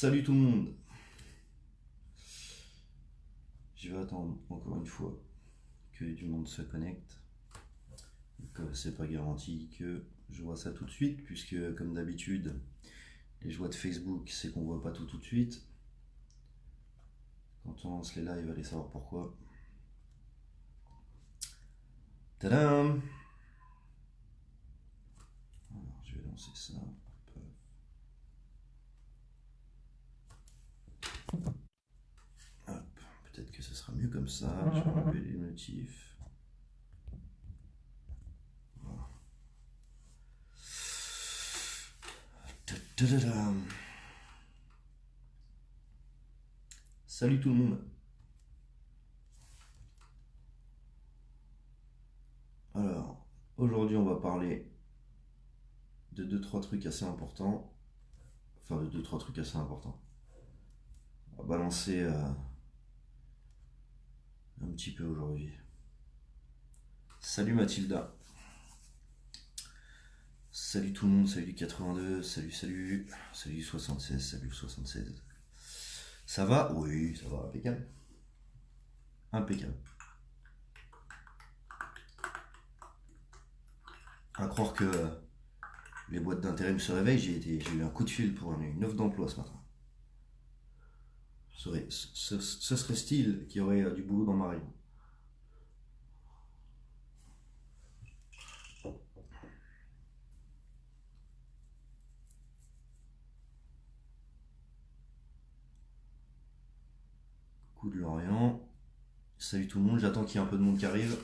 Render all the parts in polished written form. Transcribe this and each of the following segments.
Salut tout le monde. Je vais attendre encore une fois que du monde se connecte. C'est pas garanti que je vois ça tout de suite, puisque comme d'habitude, les joies de Facebook, c'est qu'on voit pas tout de suite. Quand on lance les lives, allez savoir pourquoi. Tadam! Alors, je vais lancer ça. Hop, peut-être que ce sera mieux comme ça. Je vais enlever les notifs. Voilà. Tadadam. Salut tout le monde. Alors, aujourd'hui on va parler de 2-3 trucs assez importants. Enfin, de 2-3 trucs assez importants. On va balancer un petit peu aujourd'hui. Salut Mathilda. Salut tout le monde, salut du 82, salut du 76, salut le 76. Ça va? Oui, ça va, impeccable. Impeccable. À croire que les boîtes d'intérim se réveillent, j'ai eu un coup de fil pour une offre d'emploi ce matin. Ce serait style qu'il y aurait du boulot dans ma région. Coup de Lorient. Salut tout le monde, j'attends qu'il y ait un peu de monde qui arrive.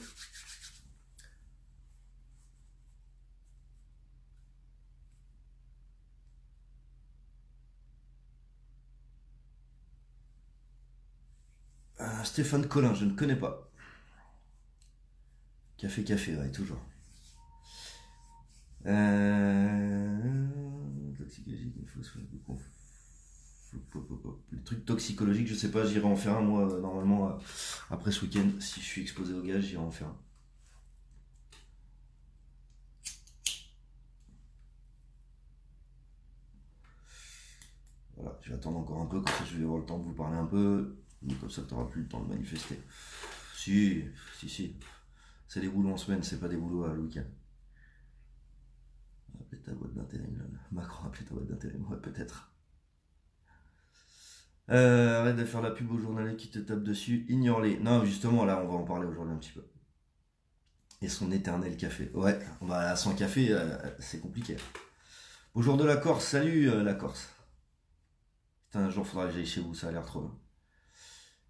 Stéphane Collin, je ne connais pas. Café, ouais, toujours. Toxicologique, il faut se faire les trucs toxicologiques, je sais pas, j'irai en faire un moi normalement après ce week-end. Si je suis exposé au gaz, j'irai en faire un. Voilà, je vais attendre encore un peu, comme ça je vais avoir le temps de vous parler un peu. Comme ça tu n'auras plus le temps de manifester. Si. C'est des boulots en semaine, c'est pas des boulots à le week-end. Appeler ta boîte d'intérim, là. Macron, appeler ta boîte d'intérim, ouais, peut-être. Arrête de faire la pub aux journalistes qui te tapent dessus, ignore-les. Non, justement, là, on va en parler aujourd'hui un petit peu. Et son éternel café. Ouais, bah, sans café, c'est compliqué. Au jour de la Corse, salut la Corse. Putain, un jour, faudra que j'aille chez vous, ça a l'air trop bien.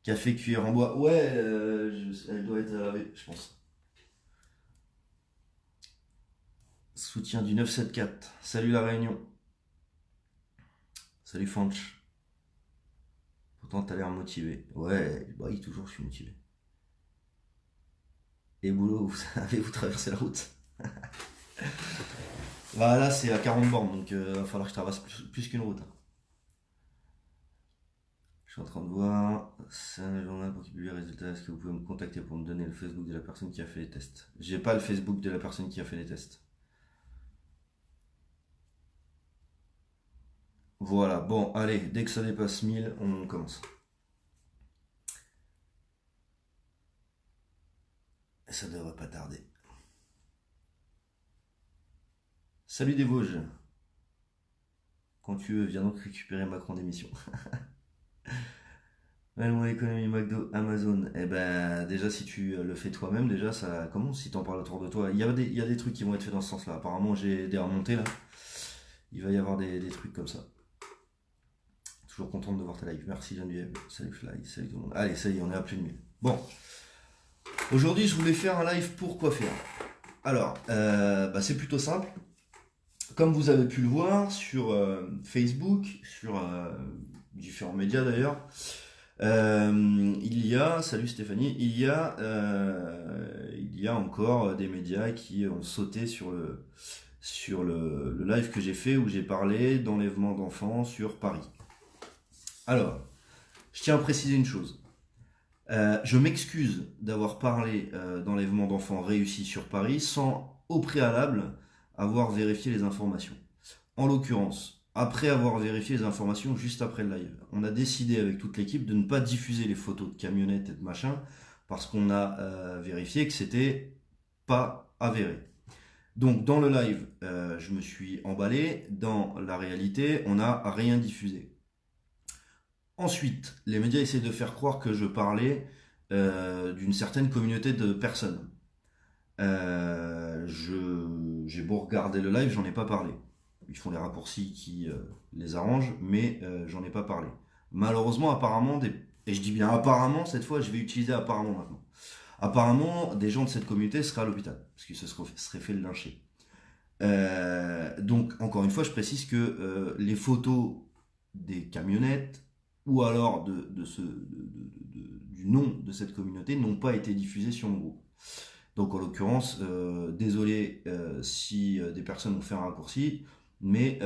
Café cuillère en bois, ouais, elle doit être lavée, je pense. Soutien du 974. Salut la Réunion. Salut Fanch. Pourtant, t'as l'air motivé. Ouais, bah oui, toujours, je suis motivé. Et boulot, vous avez-vous traversé la route? Bah là, c'est à 40 bornes, donc il va falloir que je traverse plus qu'une route, hein. Je suis en train de voir. C'est un journal pour qui publie les résultats. Est-ce que vous pouvez me contacter pour me donner le Facebook de la personne qui a fait les tests? J'ai pas le Facebook de la personne qui a fait les tests. Voilà, bon, allez, dès que ça dépasse 1000, on commence. Ça devrait pas tarder. Salut des Vosges. Quand tu veux, viens donc récupérer Macron d'émission. Ouais, mon économie McDo, Amazon. Eh ben, déjà, si tu le fais toi-même, déjà, ça commence. Si t'en parles autour de toi, il y a des trucs qui vont être faits dans ce sens-là. Apparemment, j'ai des remontées là. Il va y avoir des trucs comme ça. Toujours contente de voir ta live. Merci Geneviève. Salut Fly, salut tout le monde. Allez, ça y est, on est à plus de 1000. Bon, aujourd'hui, je voulais faire un live pour quoi faire. Alors, bah, c'est plutôt simple. Comme vous avez pu le voir sur Facebook, sur différents médias d'ailleurs, il y a, salut Stéphanie, il y a encore des médias qui ont sauté sur le live que j'ai fait où j'ai parlé d'enlèvement d'enfants sur Paris. Alors, je tiens à préciser une chose. Je m'excuse d'avoir parlé d'enlèvement d'enfants réussi sur Paris sans, au préalable, avoir vérifié les informations. En l'occurrence, après avoir vérifié les informations juste après le live. On a décidé avec toute l'équipe de ne pas diffuser les photos de camionnettes et de machin, parce qu'on a vérifié que c'était pas avéré. Donc dans le live, je me suis emballé. Dans la réalité, on n'a rien diffusé. Ensuite, les médias essaient de faire croire que je parlais d'une certaine communauté de personnes. J'ai beau regarder le live, j'en ai pas parlé. Ils font les raccourcis qui les arrangent, mais j'en ai pas parlé. Malheureusement, apparemment, et je dis bien apparemment, cette fois, je vais utiliser apparemment maintenant. Apparemment, des gens de cette communauté seraient à l'hôpital, parce qu'ils se seraient fait lyncher. Donc, encore une fois, je précise que les photos des camionnettes ou alors du nom de cette communauté n'ont pas été diffusées sur mon groupe. Donc, en l'occurrence, désolé si des personnes ont fait un raccourci, mais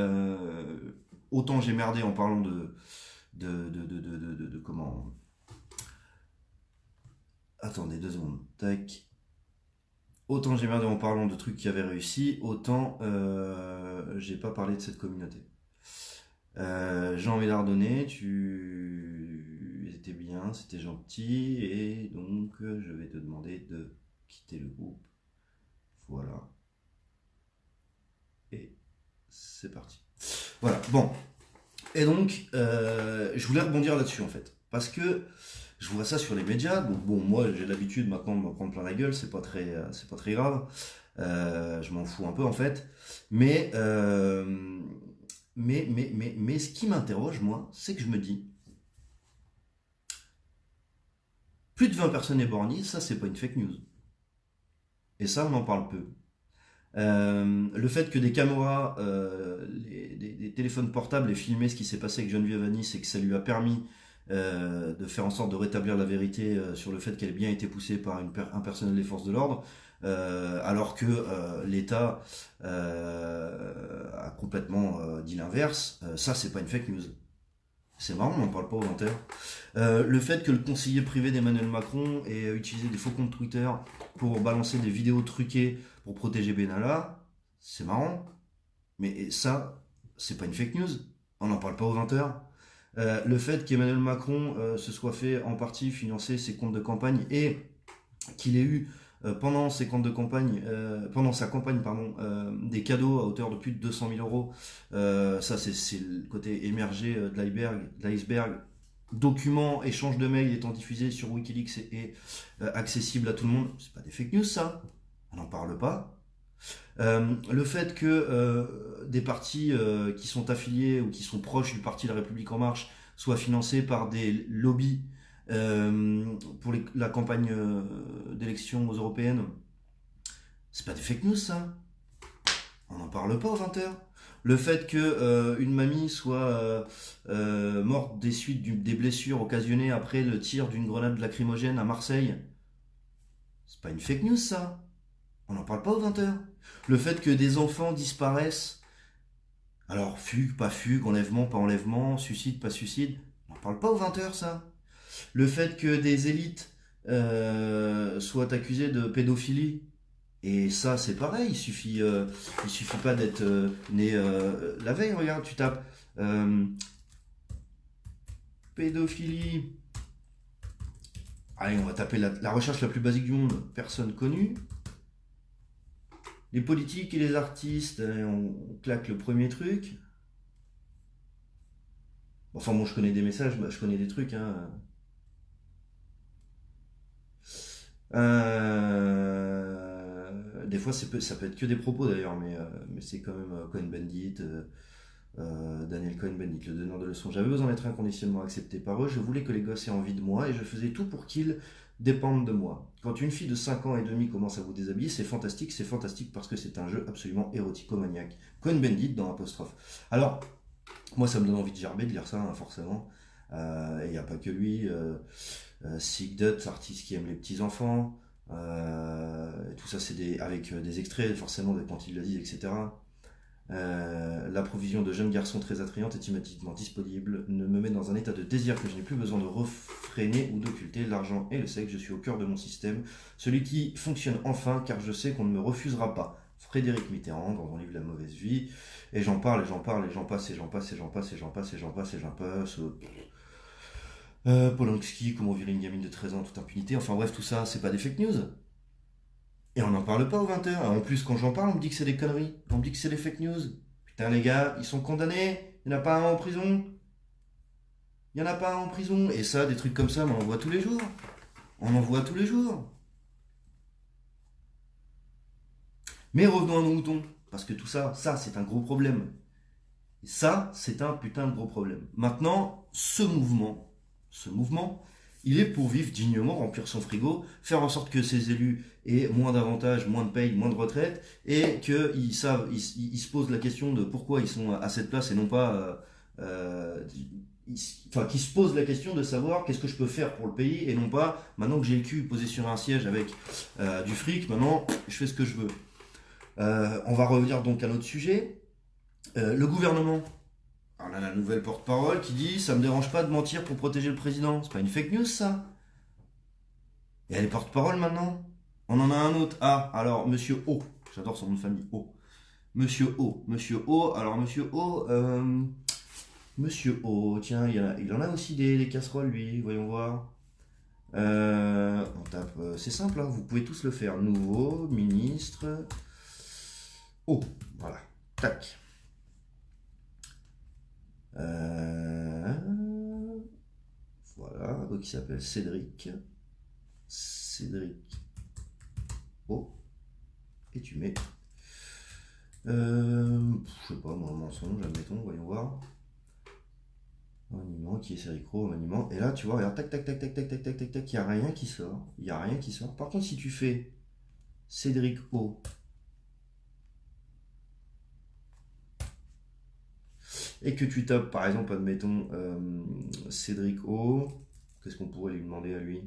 autant j'ai merdé en parlant de comment. Attendez 2 secondes. Tac. Autant j'ai merdé en parlant de trucs qui avaient réussi, autant j'ai pas parlé de cette communauté. Jean Mélardonné, tu étais bien, c'était gentil, et donc je vais te demander de quitter le groupe. Voilà. Et c'est parti. Voilà, bon. Et donc, je voulais rebondir là-dessus en fait. Parce que je vois ça sur les médias. Donc, bon, moi j'ai l'habitude maintenant de m'en prendre plein la gueule, c'est pas très grave. Je m'en fous un peu en fait. Mais ce qui m'interroge, moi, c'est que je me dis, plus de 20 personnes éborgnées, ça c'est pas une fake news. Et ça, on en parle peu. Le fait que des caméras, des téléphones portables aient filmé ce qui s'est passé avec Geneviève Anis et que ça lui a permis de faire en sorte de rétablir la vérité sur le fait qu'elle ait bien été poussée par un personnel des forces de l'ordre, alors que l'État a complètement dit l'inverse, ça c'est pas une fake news. C'est marrant, on n'en parle pas aux volontaires. Le fait que le conseiller privé d'Emmanuel Macron ait utilisé des faux comptes Twitter pour balancer des vidéos truquées pour protéger Benalla, c'est marrant. Mais ça, c'est pas une fake news. On n'en parle pas aux 20h. Le fait qu'Emmanuel Macron se soit fait en partie financer ses comptes de campagne et qu'il ait eu pendant ses comptes de campagne, pendant sa campagne, pardon, des cadeaux à hauteur de plus de 200 000 euros. Ça, c'est le côté émergé de l'iceberg. Documents, échanges de mails étant diffusés sur Wikileaks et accessibles à tout le monde. C'est pas des fake news, ça. On n'en parle pas. Le fait que des partis qui sont affiliés ou qui sont proches du parti La République En Marche soient financés par des lobbies pour la campagne d'élection aux européennes, c'est pas des fake news, ça. On n'en parle pas aux 20h. Le fait que une mamie soit morte des suites des blessures occasionnées après le tir d'une grenade lacrymogène à Marseille, c'est pas une fake news, ça. On n'en parle pas aux 20h. Le fait que des enfants disparaissent, alors fugue, pas fugue, enlèvement, pas enlèvement, suicide, pas suicide, on n'en parle pas aux 20h, ça. Le fait que des élites soient accusées de pédophilie, et ça c'est pareil, il suffit pas d'être né la veille, regarde, tu tapes pédophilie. Allez, on va taper la recherche la plus basique du monde, personne connue. Les politiques et les artistes, on claque le premier truc. Enfin bon, je connais des messages, je connais des trucs. Hein. Des fois, ça peut être que des propos d'ailleurs, mais c'est quand même Cohn-Bendit, Daniel Cohn-Bendit, le donneur de leçons. J'avais besoin d'être inconditionnellement accepté par eux, je voulais que les gosses aient envie de moi et je faisais tout pour qu'ils dépendent de moi. Quand une fille de 5 ans et demi commence à vous déshabiller, c'est fantastique parce que c'est un jeu absolument érotico-maniaque. Cohn-Bendit dans apostrophe. Alors, moi ça me donne envie de gerber de lire ça, hein, forcément. Et il n'y a pas que lui. Sig Dutt, artiste qui aime les petits enfants. Tout ça, c'est avec des extraits, forcément, quand il le dit, etc. La provision de jeunes garçons très attrayante est immédiatement disponible, ne me met dans un état de désir que je n'ai plus besoin de refréner ou d'occulter. L'argent et le sexe, je suis au cœur de mon système, celui qui fonctionne enfin, car je sais qu'on ne me refusera pas. Frédéric Mitterrand dans son livre La mauvaise vie, et j'en parle, et j'en parle, et j'en passe, et j'en passe, et j'en passe, et j'en passe, et j'en passe, et j'en passe. Polanski, comment virer une gamine de 13 ans en toute impunité, enfin bref, tout ça, c'est pas des fake news. Et on n'en parle pas aux 20h. En plus, quand j'en parle, on me dit que c'est des conneries, on me dit que c'est des fake news. Putain, les gars, ils sont condamnés, il n'y en a pas un en prison, il n'y en a pas un en prison, et ça, des trucs comme ça, mais on en voit tous les jours. On en voit tous les jours. Mais revenons à nos moutons, parce que tout ça, c'est un gros problème. Et ça, c'est un putain de gros problème. Maintenant, ce mouvement, il est pour vivre dignement, remplir son frigo, faire en sorte que ses élus aient moins d'avantages, moins de paye, moins de retraite, et qu'ils savent, ils se posent la question de pourquoi ils sont à cette place et non pas, enfin, qu'ils se posent la question de savoir qu'est-ce que je peux faire pour le pays et non pas maintenant que j'ai le cul posé sur un siège avec du fric, maintenant je fais ce que je veux. On va revenir donc à notre sujet. Le gouvernement. Alors on a la nouvelle porte-parole qui dit ça me dérange pas de mentir pour protéger le président. C'est pas une fake news ça. Et elle est porte-parole maintenant. On en a un autre. Ah, alors Monsieur O. J'adore son nom de famille. O. Monsieur O. Monsieur O. Alors Monsieur O. Monsieur O. Tiens, il en a aussi des casseroles lui. Voyons voir. On tape. C'est simple, hein, vous pouvez tous le faire. Nouveau ministre. O. Voilà. Tac. Voilà, donc il s'appelle Cédric. Cédric O. Et tu mets. Je sais pas, moi, un mensonge, admettons, voyons voir. Monument, qui est Cédric O, monument. Et là, tu vois, regarde, tac, tac, tac, tac, tac, tac, tac, tac, tac, il n'y a rien qui sort. Il n'y a rien qui sort. Par contre, si tu fais Cédric O. Et que tu tapes, par exemple, admettons, Cédric O. Qu'est-ce qu'on pourrait lui demander à lui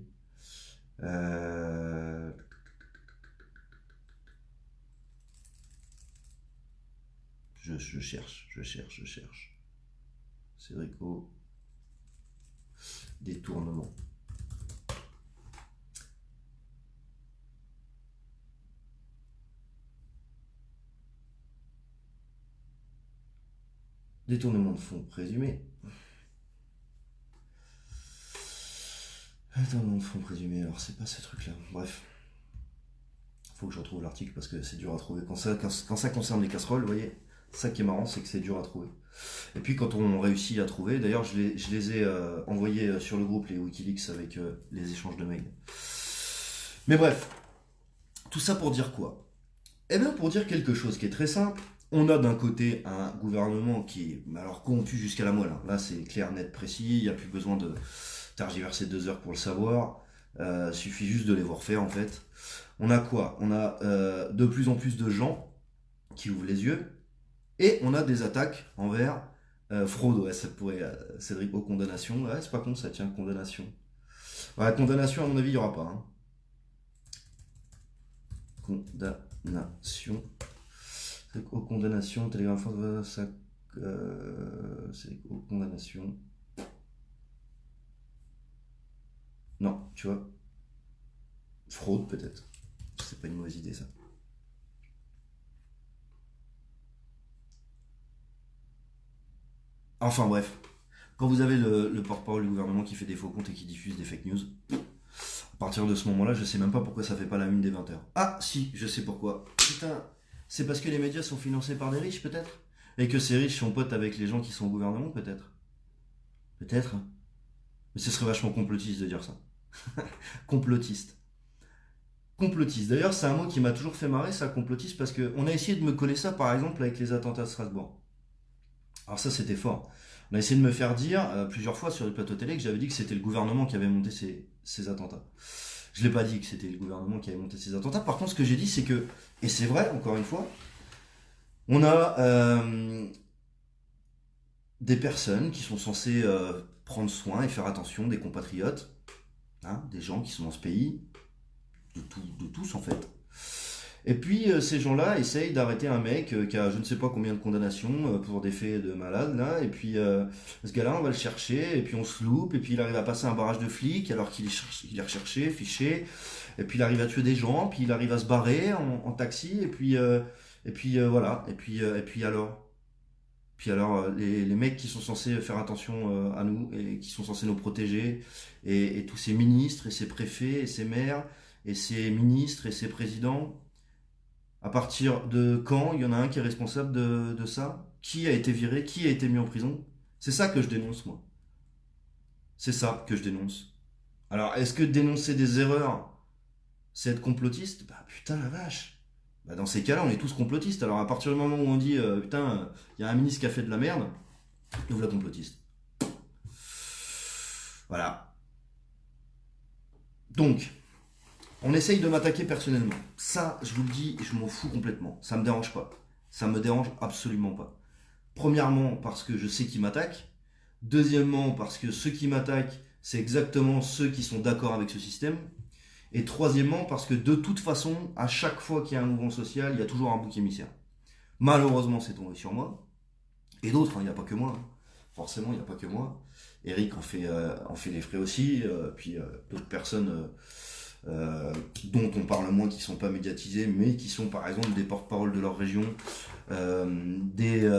je cherche. Cédric O. Détournement. Détournement de fonds présumé. Détournement de fonds présumé, alors c'est pas ce truc-là. Bref. Faut que je retrouve l'article parce que c'est dur à trouver. Quand ça concerne les casseroles, vous voyez, ça qui est marrant, c'est que c'est dur à trouver. Et puis quand on réussit à trouver, d'ailleurs je les ai envoyés sur le groupe, les Wikileaks, avec les échanges de mails. Mais bref, tout ça pour dire quoi? Eh bien pour dire quelque chose qui est très simple. On a d'un côté un gouvernement qui est alors corrompu jusqu'à la moelle. Là c'est clair, net, précis, il n'y a plus besoin de tergiverser 2 heures pour le savoir. Suffit juste de les voir faire en fait. On a quoi? On a de plus en plus de gens qui ouvrent les yeux. Et on a des attaques envers fraude, ouais, ça pourrait, Cédric O, condamnation, ouais, c'est pas con ça, tiens, condamnation. Ouais, condamnation, à mon avis, il n'y aura pas. Hein. Condamnation. Cédric O, condamnation, Télégramme France, ça. Cédric O, condamnation. Non, tu vois. Fraude, peut-être. C'est pas une mauvaise idée, ça. Enfin bref, quand vous avez le porte-parole du gouvernement qui fait des faux comptes et qui diffuse des fake news, à partir de ce moment-là, je sais même pas pourquoi ça fait pas la une des 20h. Ah si, je sais pourquoi. Putain, c'est parce que les médias sont financés par des riches peut-être? Et que ces riches sont potes avec les gens qui sont au gouvernement peut-être? Peut-être. Mais ce serait vachement complotiste de dire ça. Complotiste. Complotiste. D'ailleurs, c'est un mot qui m'a toujours fait marrer, ça, complotiste, parce qu'on a essayé de me coller ça par exemple avec les attentats de Strasbourg. Alors ça, c'était fort. On a essayé de me faire dire plusieurs fois sur les plateaux télé que j'avais dit que c'était le gouvernement qui avait monté ces attentats. Je l'ai pas dit que c'était le gouvernement qui avait monté ces attentats. Par contre, ce que j'ai dit, c'est que, et c'est vrai, encore une fois, on a des personnes qui sont censées prendre soin et faire attention des compatriotes, hein, des gens qui sont dans ce pays, de tous en fait. Et puis ces gens-là essayent d'arrêter un mec qui a je ne sais pas combien de condamnations pour des faits de malade là, et puis ce gars-là on va le chercher, et puis on se loupe, et puis il arrive à passer un barrage de flics alors qu'il est recherché, fiché, et puis il arrive à tuer des gens, puis il arrive à se barrer en taxi, et puis Et puis voilà, et puis alors? Puis alors, les mecs qui sont censés faire attention à nous et qui sont censés nous protéger, et tous ces ministres et ces préfets et ces maires et ces ministres et ces présidents, à partir de quand il y en a un qui est responsable de ça? Qui a été viré? Qui a été mis en prison? C'est ça que je dénonce, moi. C'est ça que je dénonce. Alors, est-ce que dénoncer des erreurs, c'est être complotiste? Bah putain la vache. Bah, dans ces cas-là, on est tous complotistes. Alors, à partir du moment où on dit putain, il y a un ministre qui a fait de la merde, nous voilà complotistes. Voilà. Donc, on essaye de m'attaquer personnellement. Ça, je vous le dis, je m'en fous complètement. Ça me dérange pas. Ça me dérange absolument pas. Premièrement, parce que je sais qui m'attaque. Deuxièmement, parce que ceux qui m'attaquent, c'est exactement ceux qui sont d'accord avec ce système. Et troisièmement, parce que de toute façon, à chaque fois qu'il y a un mouvement social, il y a toujours un bouc émissaire. Malheureusement, c'est tombé sur moi. Et d'autres, hein, il n'y a pas que moi. Hein. Forcément, il n'y a pas que moi. Eric en fait les frais aussi. Puis d'autres personnes dont on parle moins, qui ne sont pas médiatisées, mais qui sont par exemple des porte-parole de leur région, des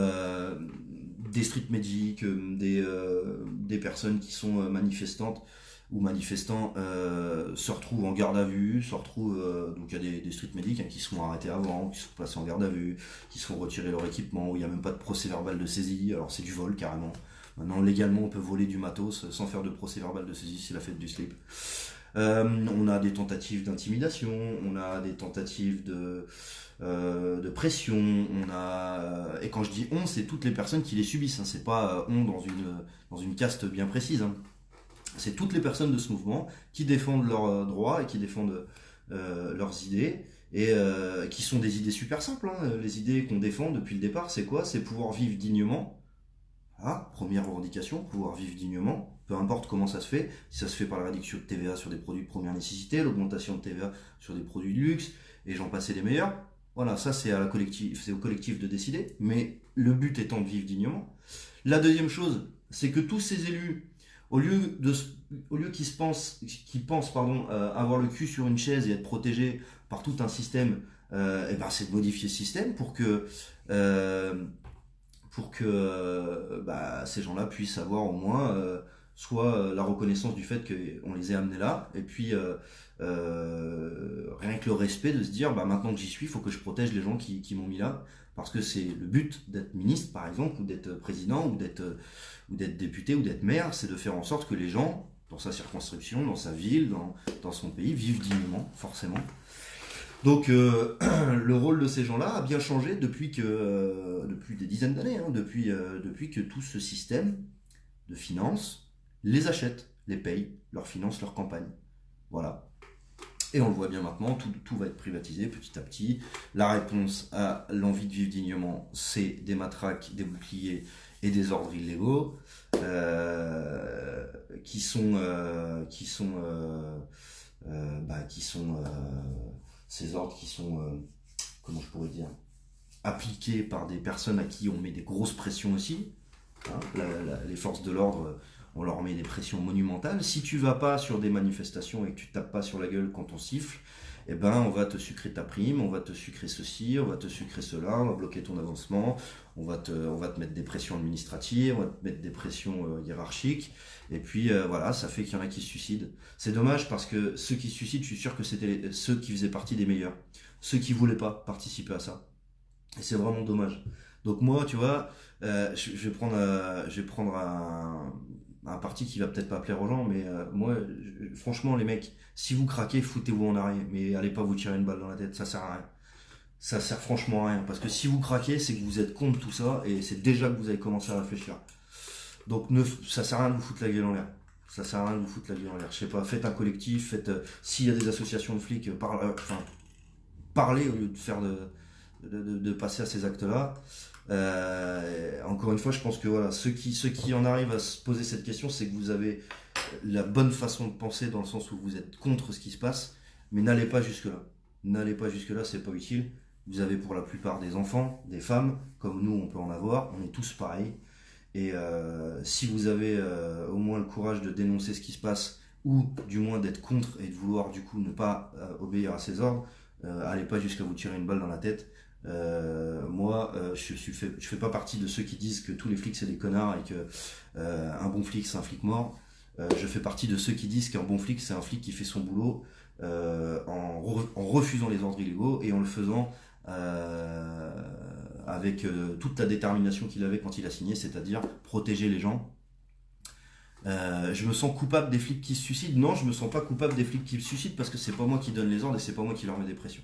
street medics, des personnes qui sont manifestantes ou manifestants se retrouvent en garde à vue, se retrouvent donc il y a des street medics hein, qui sont arrêtés avant, qui sont placés en garde à vue, qui se font retirer leur équipement, où il n'y a même pas de procès verbal de saisie, alors c'est du vol carrément. Maintenant légalement on peut voler du matos sans faire de procès verbal de saisie, c'est la fête du slip. On a des tentatives d'intimidation, on a des tentatives de pression, on a et quand je dis on, c'est toutes les personnes qui les subissent, hein, c'est pas on dans une caste bien précise. Hein. C'est toutes les personnes de ce mouvement qui défendent leurs droits et qui défendent leurs idées et qui sont des idées super simples. Hein. Les idées qu'on défend depuis le départ, c'est quoi? C'est pouvoir vivre dignement. Ah, première revendication, pouvoir vivre dignement, peu importe comment ça se fait, si ça se fait par la réduction de TVA sur des produits de première nécessité, l'augmentation de TVA sur des produits de luxe, et j'en passais les meilleurs. Voilà, ça c'est c'est au collectif de décider, mais le but étant de vivre dignement. La deuxième chose, c'est que tous ces élus, au lieu de, au lieu qu'ils pensent pardon, avoir le cul sur une chaise et être protégés par tout un système, et ben c'est de modifier ce système euh, pour que bah, ces gens-là puissent avoir au moins soit la reconnaissance du fait qu'on les ait amenés là, et puis rien que le respect de se dire bah, maintenant que j'y suis, il faut que je protège les gens qui m'ont mis là, parce que c'est le but d'être ministre par exemple, ou d'être président, ou d'être député, ou d'être maire, c'est de faire en sorte que les gens, dans sa circonscription, dans sa ville, dans son pays, vivent dignement, forcément. Donc le rôle de ces gens-là a bien changé depuis des dizaines d'années, hein, depuis que tout ce système de finances les achète, les paye, leur finance, leur campagne. Voilà. Et on le voit bien maintenant, tout va être privatisé petit à petit. La réponse à l'envie de vivre dignement, c'est des matraques, des boucliers et des ordres illégaux qui sont ces ordres qui sont, comment je pourrais dire, appliqués par des personnes à qui on met des grosses pressions aussi. Hein. Les forces de l'ordre, on leur met des pressions monumentales. Si tu vas pas sur des manifestations et que tu tapes pas sur la gueule quand on siffle, eh ben on va te sucrer ta prime, on va te sucrer ceci, on va te sucrer cela, on va bloquer ton avancement, on va te mettre des pressions administratives, on va te mettre des pressions hiérarchiques, et puis voilà, ça fait qu'il y en a qui se suicident. C'est dommage parce que ceux qui se suicident, je suis sûr que c'était ceux qui faisaient partie des meilleurs, ceux qui voulaient pas participer à ça. Et c'est vraiment dommage. Donc moi, tu vois, je vais prendre un parti qui va peut-être pas plaire aux gens, mais moi, franchement, les mecs, si vous craquez, foutez-vous en arrière, mais allez pas vous tirer une balle dans la tête, ça sert à rien. Ça sert franchement à rien, parce que si vous craquez, c'est que vous êtes contre tout ça, et c'est déjà que vous avez commencé à réfléchir. Donc ça sert à rien de vous foutre la gueule en l'air. Ça sert à rien de vous foutre la gueule en l'air. Je sais pas, faites un collectif, s'il y a des associations de flics, parlez au lieu de faire de passer à ces actes-là. Encore une fois, je pense que voilà, ceux qui en arrivent à se poser cette question, c'est que vous avez la bonne façon de penser dans le sens où vous êtes contre ce qui se passe, mais n'allez pas jusque-là. N'allez pas jusque-là, c'est pas utile. Vous avez pour la plupart des enfants, des femmes, comme nous on peut en avoir, on est tous pareils. Et si vous avez au moins le courage de dénoncer ce qui se passe, ou du moins d'être contre et de vouloir du coup ne pas obéir à ces ordres, allez pas jusqu'à vous tirer une balle dans la tête. Moi, je fais pas partie de ceux qui disent que tous les flics c'est des connards et que un bon flic c'est un flic mort. Je fais partie de ceux qui disent qu'un bon flic c'est un flic qui fait son boulot en refusant les ordres illégaux et en le faisant avec toute la détermination qu'il avait quand il a signé, c'est-à-dire protéger les gens. Je me sens coupable des flics qui se suicident. Non, je me sens pas coupable des flics qui se suicident parce que c'est pas moi qui donne les ordres et c'est pas moi qui leur mets des pressions.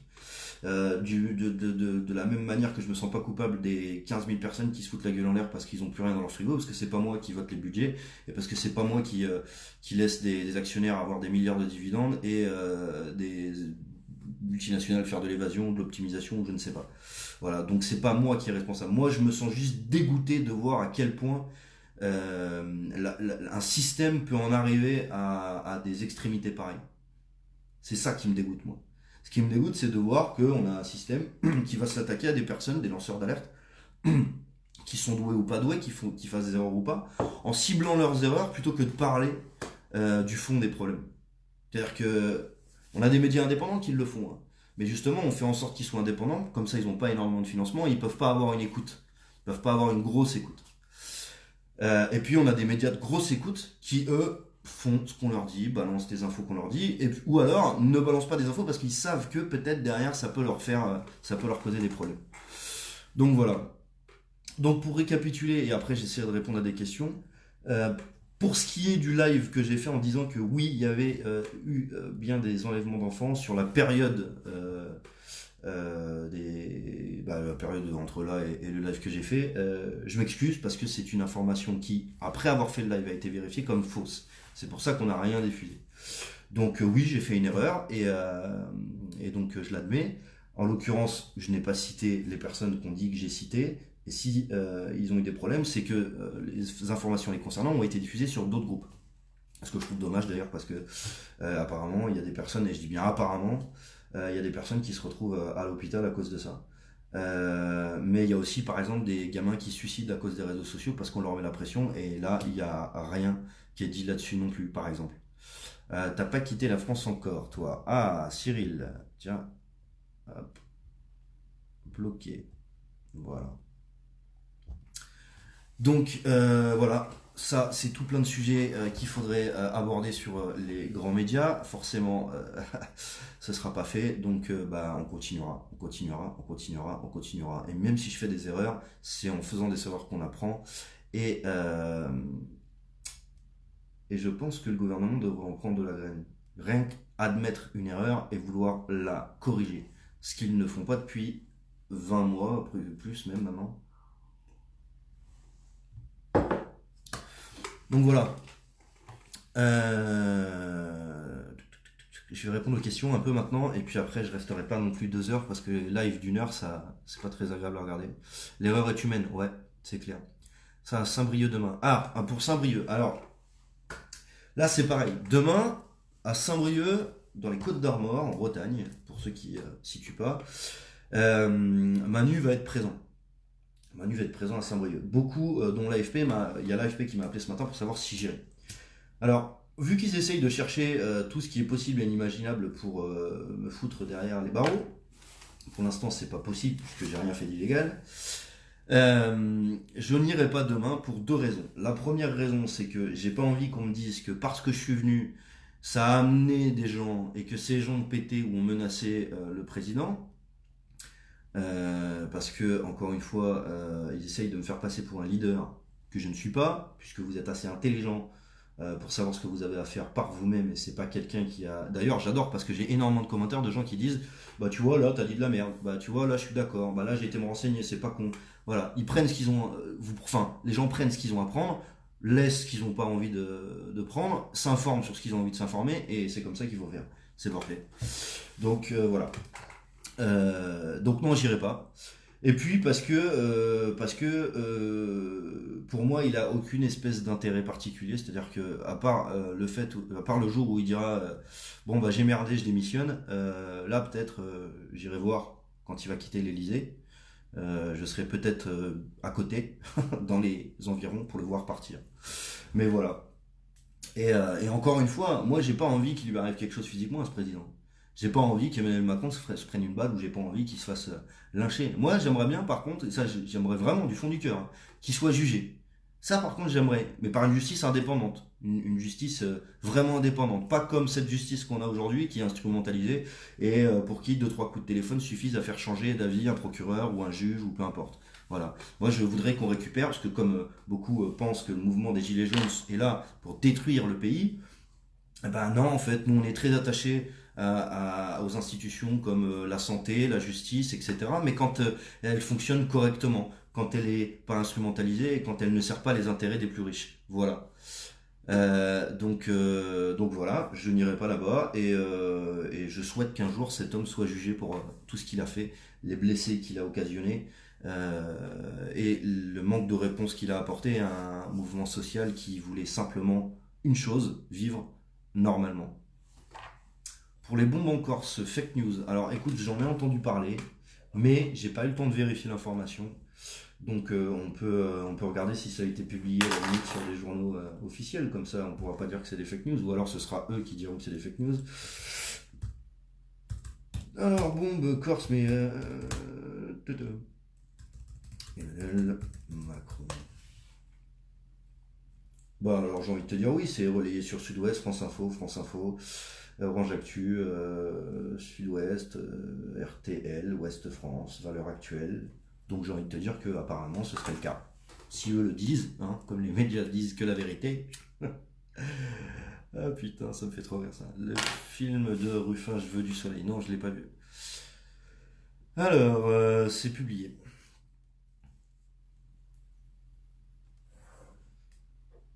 De la même manière que je me sens pas coupable des 15 000 personnes qui se foutent la gueule en l'air parce qu'ils ont plus rien dans leur frigo, parce que c'est pas moi qui vote les budgets et parce que c'est pas moi qui laisse des actionnaires avoir des milliards de dividendes et des multinationales faire de l'évasion, de l'optimisation ou je ne sais pas. Voilà, donc c'est pas moi qui est responsable. Moi, je me sens juste dégoûté de voir à quel point un système peut en arriver à des extrémités pareilles. C'est ça qui me dégoûte, moi. Ce qui me dégoûte, c'est de voir qu'on a un système qui va s'attaquer à des personnes, des lanceurs d'alerte, qui sont doués ou pas doués, qui fassent des erreurs ou pas, en ciblant leurs erreurs plutôt que de parler du fond des problèmes. C'est-à-dire que on a des médias indépendants qui le font, hein. Mais justement, on fait en sorte qu'ils soient indépendants, comme ça ils n'ont pas énormément de financement, et ils peuvent pas avoir une écoute. Ils peuvent pas avoir une grosse écoute. Et puis on a des médias de grosse écoute qui, eux, font ce qu'on leur dit, balancent des infos qu'on leur dit, ou alors ne balancent pas des infos parce qu'ils savent que peut-être derrière ça peut leur ça peut leur causer des problèmes. Donc voilà. Donc pour récapituler, et après j'essaierai de répondre à des questions, euh, pour ce qui est du live que j'ai fait en disant que oui, il y avait eu bien des enlèvements d'enfants sur la période la période entre là et le live que j'ai fait, je m'excuse parce que c'est une information qui, après avoir fait le live, a été vérifiée comme fausse. C'est pour ça qu'on n'a rien diffusé. Donc oui, j'ai fait une erreur et donc je l'admets. En l'occurrence, je n'ai pas cité les personnes qu'on dit que j'ai citées. Et si ils ont eu des problèmes, c'est que les informations les concernant ont été diffusées sur d'autres groupes. Ce que je trouve dommage d'ailleurs parce que apparemment il y a des personnes, et je dis bien apparemment, il y a des personnes qui se retrouvent à l'hôpital à cause de ça. Mais il y a aussi par exemple des gamins qui se suicident à cause des réseaux sociaux parce qu'on leur met la pression et là il n'y a rien qui est dit là-dessus non plus par exemple. T'as pas quitté la France encore toi. Ah Cyril, tiens, hop, bloqué. Voilà. Donc voilà, ça c'est tout plein de sujets qu'il faudrait aborder sur les grands médias. Forcément, ce sera pas fait, donc on continuera, on continuera, on continuera, on continuera. Et même si je fais des erreurs, c'est en faisant des erreurs qu'on apprend. Et, euh, et je pense que le gouvernement devrait en prendre de la graine. Rien qu'admettre une erreur et vouloir la corriger. Ce qu'ils ne font pas depuis 20 mois, plus même maintenant. Donc voilà. Je vais répondre aux questions un peu maintenant, et puis après je resterai pas non plus 2 heures parce que live d'1 heure, ça c'est pas très agréable à regarder. L'erreur est humaine, ouais, c'est clair. Ça, à Saint-Brieuc demain. Ah, pour Saint-Brieuc. Alors, là c'est pareil. Demain, à Saint-Brieuc, dans les Côtes d'Armor, en Bretagne, pour ceux qui ne situent pas, Manu va être présent. Manu va être présent à Saint-Brieuc. Beaucoup, dont l'AFP, il y a l'AFP qui m'a appelé ce matin pour savoir si j'irai. Alors, vu qu'ils essayent de chercher tout ce qui est possible et inimaginable pour me foutre derrière les barreaux, pour l'instant c'est pas possible puisque j'ai rien fait d'illégal, je n'irai pas demain pour 2 raisons. La première raison, c'est que j'ai pas envie qu'on me dise que parce que je suis venu, ça a amené des gens et que ces gens ont pété ou ont menacé le président. Parce que, encore une fois, ils essayent de me faire passer pour un leader que je ne suis pas, puisque vous êtes assez intelligent pour savoir ce que vous avez à faire par vous-même, et c'est pas quelqu'un qui a. D'ailleurs, j'adore parce que j'ai énormément de commentaires de gens qui disent bah tu vois là t'as dit de la merde, bah tu vois là je suis d'accord, bah là j'ai été me renseigner, c'est pas con. Voilà, ils prennent ce qu'ils ont. Enfin, les gens prennent ce qu'ils ont à prendre, laissent ce qu'ils n'ont pas envie de prendre, s'informent sur ce qu'ils ont envie de s'informer, et c'est comme ça qu'il faut faire. C'est parfait. Donc donc non, j'irai pas. Et puis parce que pour moi, il a aucune espèce d'intérêt particulier. C'est-à-dire que à part le jour où il dira bon bah j'ai merdé, je démissionne. Là peut-être j'irai voir quand il va quitter l'Elysée. Je serai peut-être à côté dans les environs pour le voir partir. Mais voilà. Et encore une fois, moi j'ai pas envie qu'il lui arrive quelque chose physiquement à ce président. J'ai pas envie qu'Emmanuel Macron se prenne une balle ou j'ai pas envie qu'il se fasse lyncher. Moi, j'aimerais bien, par contre, et ça, j'aimerais vraiment du fond du cœur, hein, qu'il soit jugé. Ça, par contre, j'aimerais, mais par une justice indépendante. Une justice vraiment indépendante. Pas comme cette justice qu'on a aujourd'hui, qui est instrumentalisée, et pour qui deux, trois coups de téléphone suffisent à faire changer d'avis un procureur ou un juge ou peu importe. Voilà. Moi, je voudrais qu'on récupère, parce que comme beaucoup pensent que le mouvement des Gilets jaunes est là pour détruire le pays, eh ben non, en fait, nous on est très attachés aux institutions comme la santé, la justice, etc. Mais quand elle fonctionne correctement, quand elle n'est pas instrumentalisée et quand elle ne sert pas les intérêts des plus riches. Voilà. Donc voilà, je n'irai pas là-bas et je souhaite qu'un jour cet homme soit jugé pour tout ce qu'il a fait, les blessés qu'il a occasionnés et le manque de réponse qu'il a apporté à un mouvement social qui voulait simplement une chose, vivre normalement. Pour les bombes en Corse, fake news. Alors écoute, j'en ai entendu parler, mais j'ai pas eu le temps de vérifier l'information. Donc on peut regarder si ça a été publié à la limite sur des journaux officiels, comme ça on pourra pas dire que c'est des fake news, ou alors ce sera eux qui diront que c'est des fake news. Alors bombe Corse, mais Emmanuel Macron. Bon alors j'ai envie de te dire oui, c'est relayé sur Sud-Ouest, France Info, Orange Actu, Sud-Ouest, RTL, Ouest France, Valeurs Actuelles. Donc j'ai envie de te dire que apparemment ce serait le cas. Si eux le disent, hein, comme les médias disent que la vérité. Ah putain, ça me fait trop rire ça. Le film de Ruffin, Je veux du soleil. Non, je l'ai pas vu. Alors, c'est publié.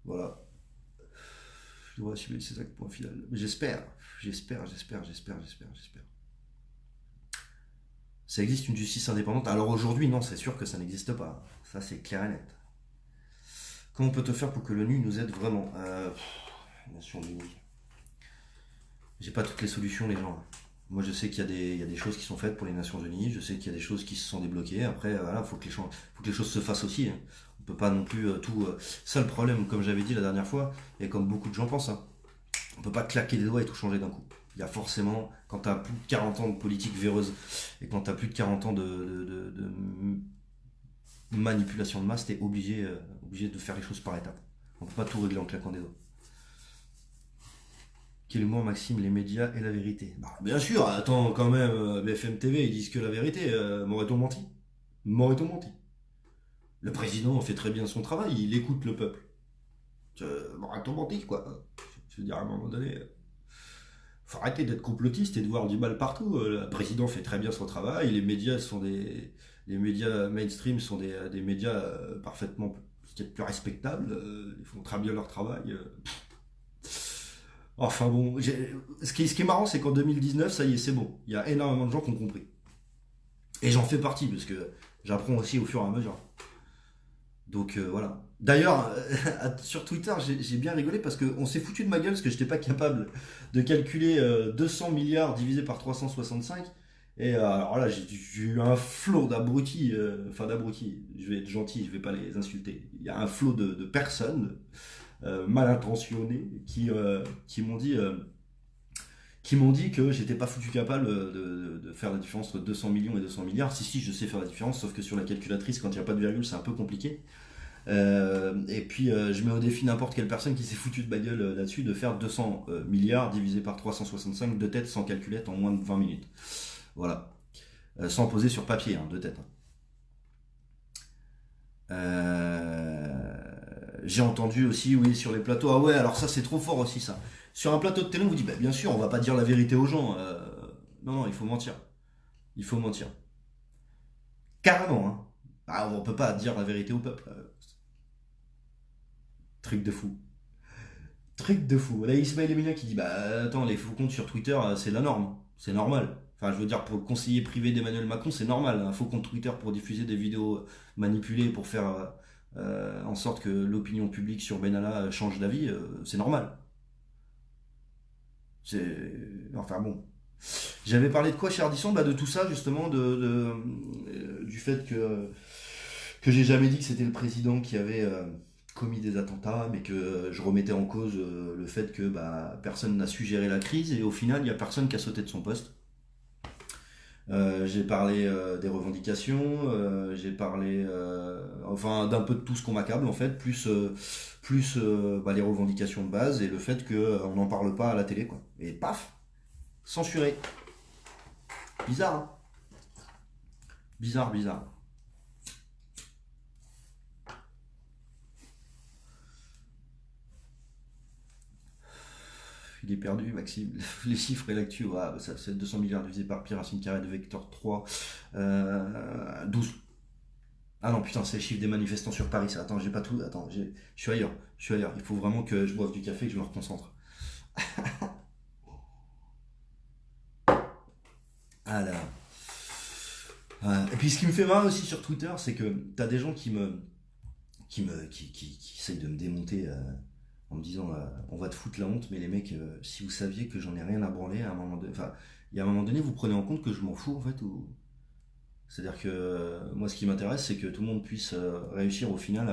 Voilà. Je dois assumer ces actes pour un final. J'espère. Ça existe une justice indépendante. Alors aujourd'hui, non, c'est sûr que ça n'existe pas. Ça, c'est clair et net. Comment on peut te faire pour que l'ONU nous aide vraiment Nations Unies. J'ai pas toutes les solutions, les gens. Moi, je sais qu'il y a des choses qui sont faites pour les Nations Unies. Je sais qu'il y a des choses qui se sont débloquées. Après, voilà, faut que les choses se fassent aussi, hein. On peut pas non plus tout. Ça, le problème, comme j'avais dit la dernière fois, et comme beaucoup de gens pensent, hein, on peut pas claquer des doigts et tout changer d'un coup. Il y a forcément, quand tu as plus de 40 ans de politique véreuse et quand tu as plus de 40 ans de manipulation de masse, tu es obligé de faire les choses par étapes. On peut pas tout régler en claquant des doigts. Quel humour, Maxime, les médias et la vérité. Bah, bien sûr, attends, quand même, BFM TV, ils disent que la vérité, m'aurait-on menti. M'aurait-on menti. Le président fait très bien son travail, il écoute le peuple. M'aurait-on menti, quoi. Je veux dire, à un moment donné, faut arrêter d'être complotiste et de voir du mal partout. Le président fait très bien son travail, les médias mainstream sont des médias parfaitement ce qui est plus respectable, ils font très bien leur travail. Enfin bon, ce qui est marrant, c'est qu'en 2019, ça y est, c'est bon. Il y a énormément de gens qui ont compris. Et j'en fais partie, parce que j'apprends aussi au fur et à mesure. Donc voilà. D'ailleurs, sur Twitter, j'ai bien rigolé parce qu'on s'est foutu de ma gueule parce que je n'étais pas capable de calculer 200 milliards divisé par 365. Et alors là, j'ai eu un flot d'abrutis, enfin d'abrutis, je vais être gentil, je vais pas les insulter. Il y a un flot de personnes mal intentionnées qui m'ont dit que j'étais pas foutu capable de faire la différence entre 200 millions et 200 milliards. Si, je sais faire la différence, sauf que sur la calculatrice, quand il n'y a pas de virgule, c'est un peu compliqué. Et puis je mets au défi n'importe quelle personne qui s'est foutue de ma gueule là-dessus de faire 200 milliards divisé par 365 de tête sans calculette en moins de 20 minutes. Voilà. Sans poser sur papier, hein, de tête. J'ai entendu aussi, oui, sur les plateaux. Ah ouais, alors ça c'est trop fort aussi ça. Sur un plateau de télé, on vous dit, bah, bien sûr, on va pas dire la vérité aux gens. Non, il faut mentir. Il faut mentir. Carrément, hein. Bah, on peut pas dire la vérité au peuple. Truc de fou. Truc de fou. Là, Ismaël Emilien qui dit, bah attends, les faux comptes sur Twitter, c'est la norme. C'est normal. Enfin, je veux dire, pour le conseiller privé d'Emmanuel Macron, c'est normal. Un faux compte Twitter pour diffuser des vidéos manipulées, pour faire en sorte que l'opinion publique sur Benalla change d'avis, c'est normal. C'est... Enfin bon. J'avais parlé de quoi chez Ardisson? Bah de tout ça, justement, du fait que j'ai jamais dit que c'était le président qui avait commis des attentats, mais que je remettais en cause le fait que personne n'a su gérer la crise, et au final, il n'y a personne qui a sauté de son poste. J'ai parlé des revendications, j'ai parlé enfin d'un peu de tout ce qu'on m'accable en fait, plus les revendications de base et le fait qu'on n'en parle pas à la télé quoi. Et paf, censuré. Bizarre, hein. Bizarre, bizarre. Il est perdu, Maxime. Les chiffres et l'actu, ouais, ça c'est 200 milliards divisé par pi racine carrée de vecteur 3. 12. Ah non, putain, c'est les chiffres des manifestants sur Paris, ça. Attends, j'ai pas tout. Attends, je suis ailleurs. Je suis ailleurs. Il faut vraiment que je boive du café et que je me reconcentre. Ah là. Ouais. Et puis ce qui me fait marrer aussi sur Twitter, c'est que t'as des gens qui essayent de me démonter en me disant on va te foutre la honte, mais les mecs, si vous saviez que j'en ai rien à branler à un moment donné, enfin, il y a un moment donné, vous prenez en compte que je m'en fous en fait, ou c'est-à-dire que moi, ce qui m'intéresse, c'est que tout le monde puisse réussir au final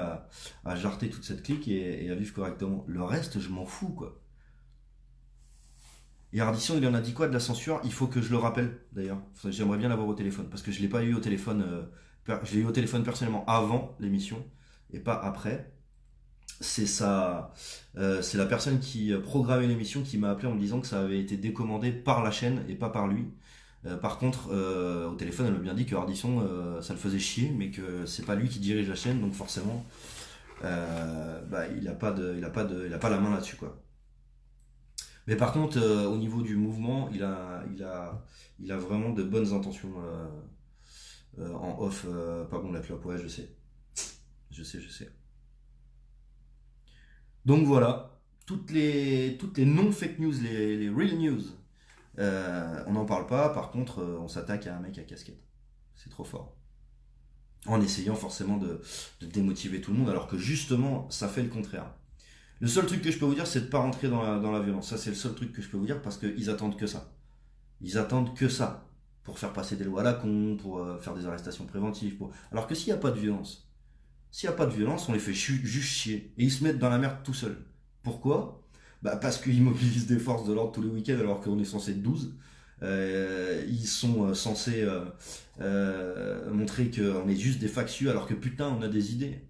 à jarter toute cette clique et à vivre correctement. Le reste, je m'en fous, quoi. Et Ardisson, il en a dit quoi de la censure? Il faut que je le rappelle, d'ailleurs. Enfin, j'aimerais bien l'avoir au téléphone, parce que je l'ai pas eu au téléphone. Je l'ai eu au téléphone personnellement avant l'émission et pas après. C'est la personne qui programmait l'émission qui m'a appelé en me disant que ça avait été décommandé par la chaîne et pas par lui. Par contre, au téléphone, elle m'a bien dit que Ardisson, ça le faisait chier, mais que c'est pas lui qui dirige la chaîne, donc forcément, il a pas la main là-dessus, quoi. Mais par contre, au niveau du mouvement, il a vraiment de bonnes intentions en off. Pas bon la clope, ouais, je sais, je sais. Donc voilà, toutes les non fake news, les real news, on n'en parle pas. Par contre, on s'attaque à un mec à casquette. C'est trop fort. En essayant forcément de démotiver tout le monde, alors que justement, ça fait le contraire. Le seul truc que je peux vous dire, c'est de pas rentrer dans la violence. Ça, c'est le seul truc que je peux vous dire parce qu'ils attendent que ça. Ils attendent que ça pour faire passer des lois à la con, pour faire des arrestations préventives. Alors que s'il n'y a pas de violence, on les fait juste chier et ils se mettent dans la merde tout seuls. Pourquoi? Parce qu'ils mobilisent des forces de l'ordre tous les week-ends alors qu'on est censé être 12. Ils sont censés montrer qu'on est juste des factieux alors que putain on a des idées.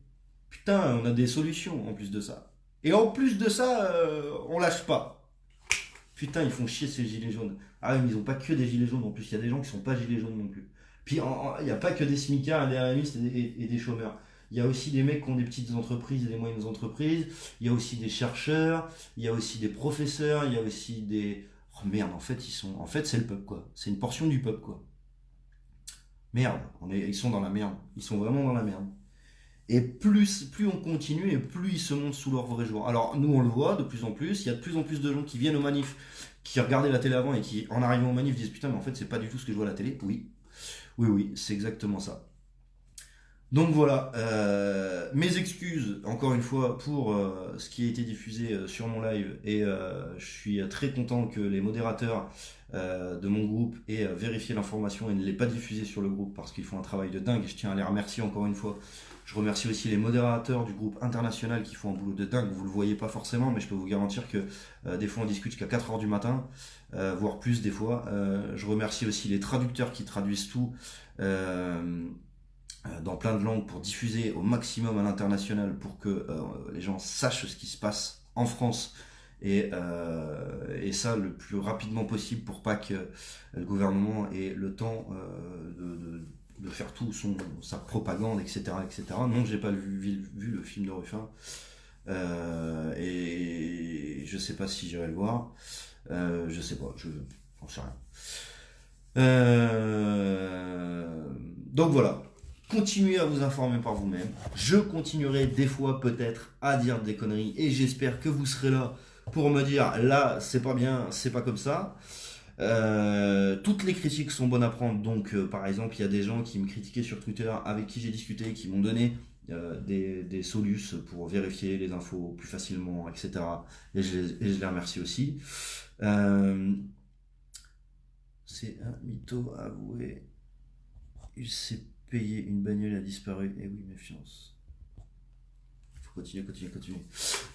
Putain on a des solutions en plus de ça. Et en plus de ça, on lâche pas. Putain ils font chier ces gilets jaunes. Ah oui mais ils ont pas que des gilets jaunes en plus, il y a des gens qui sont pas gilets jaunes non plus. Puis il n'y a pas que des smicards, des RMistes et des chômeurs. Il y a aussi des mecs qui ont des petites entreprises et des moyennes entreprises. Il y a aussi des chercheurs. Il y a aussi des professeurs. Il y a aussi des. Oh merde, en fait, En fait, c'est le peuple, quoi. C'est une portion du peuple, quoi. Merde, ils sont dans la merde. Ils sont vraiment dans la merde. Et plus on continue et plus ils se montrent sous leur vrai jour. Alors, nous, on le voit de plus en plus. Il y a de plus en plus de gens qui viennent aux manifs, qui regardaient la télé avant et qui, en arrivant aux manifs, disent putain, mais en fait, c'est pas du tout ce que je vois à la télé. Oui, oui, oui, c'est exactement ça. Donc voilà, mes excuses encore une fois pour ce qui a été diffusé sur mon live et je suis très content que les modérateurs de mon groupe aient vérifié l'information et ne l'aient pas diffusé sur le groupe parce qu'ils font un travail de dingue et je tiens à les remercier encore une fois. Je remercie aussi les modérateurs du groupe international qui font un boulot de dingue, vous le voyez pas forcément mais je peux vous garantir que des fois on discute jusqu'à 4 heures du matin, voire plus des fois. Je remercie aussi les traducteurs qui traduisent tout. Dans plein de langues pour diffuser au maximum à l'international pour que les gens sachent ce qui se passe en France et ça le plus rapidement possible pour pas que le gouvernement ait le temps de faire tout sa propagande, etc., etc. Non, j'ai pas vu le film de Ruffin et je sais pas si j'irai le voir. Je sais pas, je j'en sais rien. Donc voilà, continuez à vous informer par vous-même. Je continuerai des fois peut-être à dire des conneries et j'espère que vous serez là pour me dire là c'est pas bien, c'est pas comme ça. Toutes les critiques sont bonnes à prendre. Donc par exemple il y a des gens qui me critiquaient sur Twitter avec qui j'ai discuté, qui m'ont donné des solus pour vérifier les infos plus facilement, etc. Et je les remercie aussi. Euh, c'est un mytho avoué. Il s'est payé une bagnole, a disparu. Et oui, méfiance. Continue.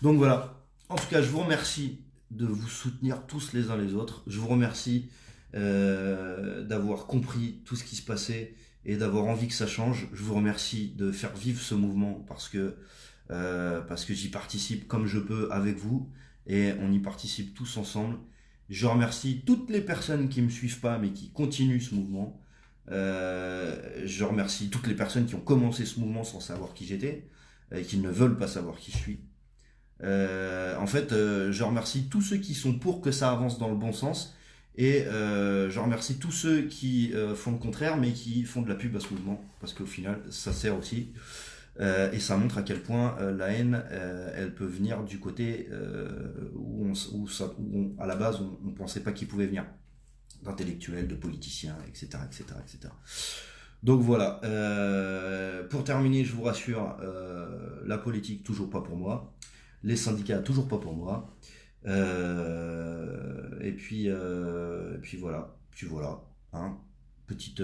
Donc voilà. En tout cas, je vous remercie de vous soutenir tous les uns les autres. Je vous remercie d'avoir compris tout ce qui se passait et d'avoir envie que ça change. Je vous remercie de faire vivre ce mouvement parce que j'y participe comme je peux avec vous et on y participe tous ensemble. Je remercie toutes les personnes qui ne me suivent pas mais qui continuent ce mouvement. Je remercie toutes les personnes qui ont commencé ce mouvement sans savoir qui j'étais et qui ne veulent pas savoir qui je suis. Je remercie tous ceux qui sont pour que ça avance dans le bon sens et je remercie tous ceux qui font le contraire mais qui font de la pub à ce mouvement parce qu'au final ça sert aussi. Et ça montre à quel point la haine, elle peut venir du côté à la base, on ne pensait pas qu'il pouvait venir. D'intellectuels, de politiciens, etc. etc. Donc voilà. Pour terminer, je vous rassure, la politique, toujours pas pour moi. Les syndicats, toujours pas pour moi. Et puis voilà. Puis voilà. Hein. Petit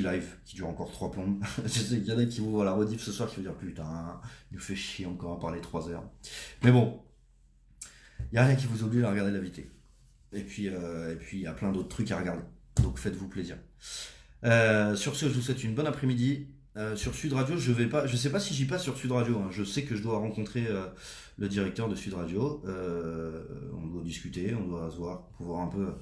live qui dure encore 3 plombes. Je sais qu'il y en a qui vont voir la rediff ce soir qui vont dire putain, il nous fait chier encore à parler 3 heures. Mais bon, il n'y a rien qui vous oblige à regarder la VT. Et puis il y a plein d'autres trucs à regarder. Donc faites-vous plaisir. Sur ce, je vous souhaite une bonne après-midi. Sur Sud Radio, je sais pas si j'y passe sur Sud Radio. Hein. Je sais que je dois rencontrer le directeur de Sud Radio. On doit discuter, on doit se voir pour voir un peu.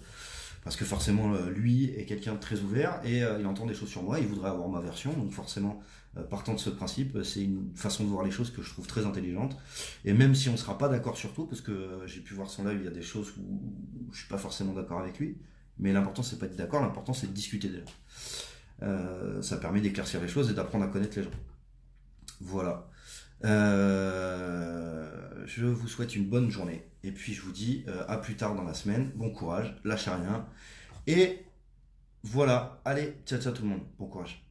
Parce que forcément, lui est quelqu'un de très ouvert et il entend des choses sur moi. Il voudrait avoir ma version. Donc forcément, partant de ce principe, c'est une façon de voir les choses que je trouve très intelligente. Et même si on ne sera pas d'accord sur tout, parce que j'ai pu voir son live, il y a des choses où je ne suis pas forcément d'accord avec lui. Mais l'important, c'est pas d'être d'accord, l'important, c'est de discuter déjà. Ça permet d'éclaircir les choses et d'apprendre à connaître les gens. Voilà. Je vous souhaite une bonne journée. Et puis, je vous dis à plus tard dans la semaine. Bon courage, lâchez rien. Et voilà. Allez, ciao tout le monde. Bon courage.